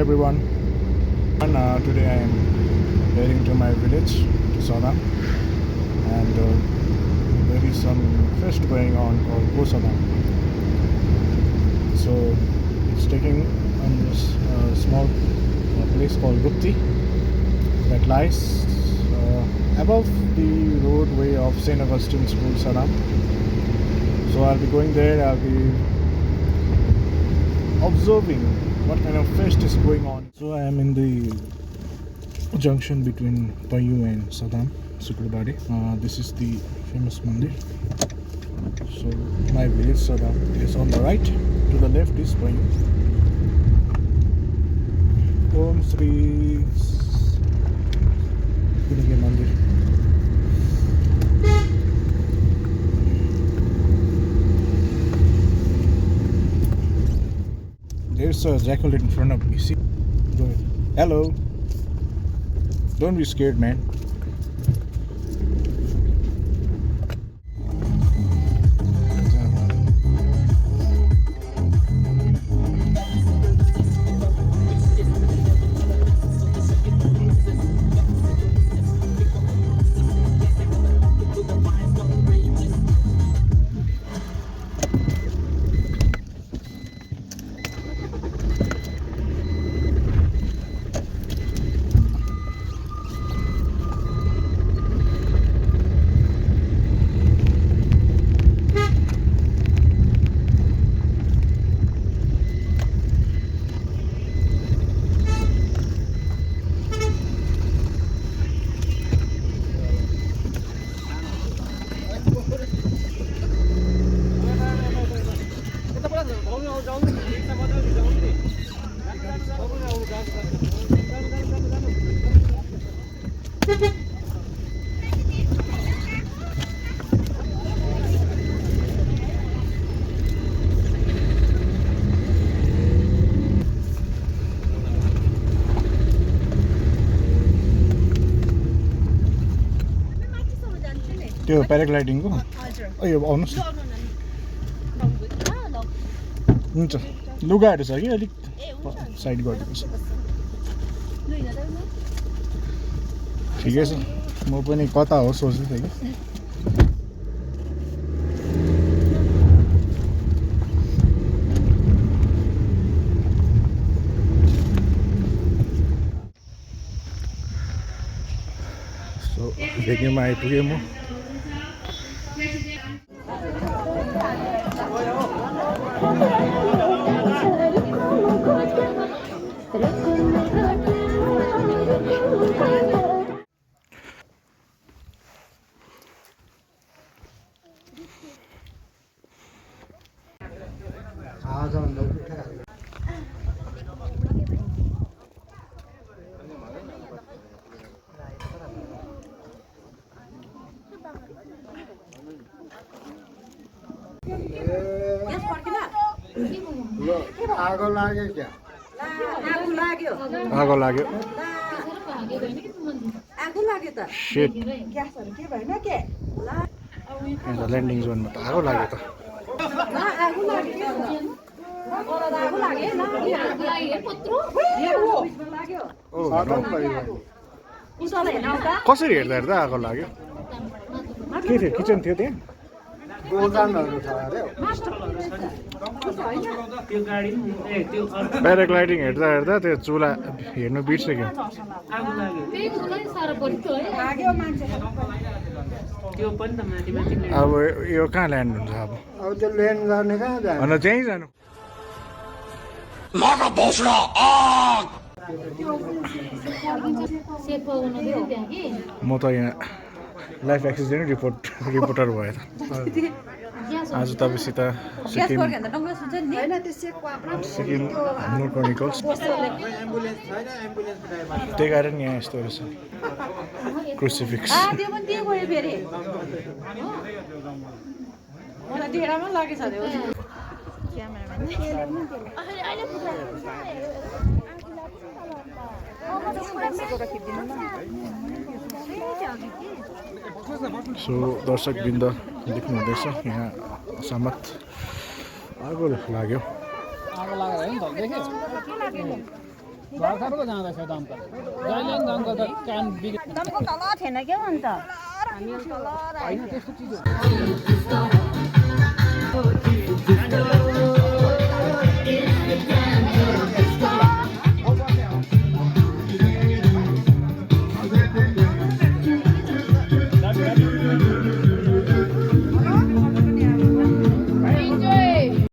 everyone. And today I am heading to my village, to Sadam, and there is some fest going on called Kosadam. So it's taking on this small place called Gupti that lies above the roadway of St. Augustine School, Sadam. So I'll be going there. I'll be observing what kind of fest is going on. So I am in the junction between Payu and Sadam, Sukrabadi. This is the famous mandir. So my village Sadam is on the right. To the left is Payu. Om Sri Kunige Mandir. There's a jackal in front of me. See? Go ahead. Hello. Don't be scared, man. त्यो प्याराग्लाइडिङको यो आउनुहोस् न हुन्छ लुगाहरू छ कि अलिक side गरिदिनुहोस् ठिकै छ म पनि कता हो सोच्दै थिएँ कि सो भेग्यूमा आइपुगेँ म आगो लाग्यो क्या आगो लाग्यो त शिट ग्यासहरु के भएन के ल ल्यान्डिङ जोनमा त आगो लाग्यो त आगो लाग्यो कसरी हेर्दा आगो लाग्यो के थियो किचन थियो त्यहाँ गोदामहरु छ अरे प्याराग्लाइडिङ हेर्दा हेर्दा त्यो चुला हेर्नु बिर्सेको अब यो कहाँ ल्यान्ड हुन्छ अब त्यो ल्यान्ड गर्ने कहाँ जानु अनि त्यहीँ जानु म त यहाँ लाइफ एक्सिडेन्ट रिपोर्टर भयो त आज तपाईँसित सिक्किम न्यु क्रोनिकल्स त्यही कारण यहाँ यस्तो रहेछ क्रुसिफिक्स सो दर्शकवृन्द देख्नुहुँदैछ यहाँ असामत आगो लाग्यो घर पो जाँदैछ दमकल जहिले पनि दमकल त काम दमकल तल थिएन क्या अन्त हामी तल होइन त्यस्तो चिज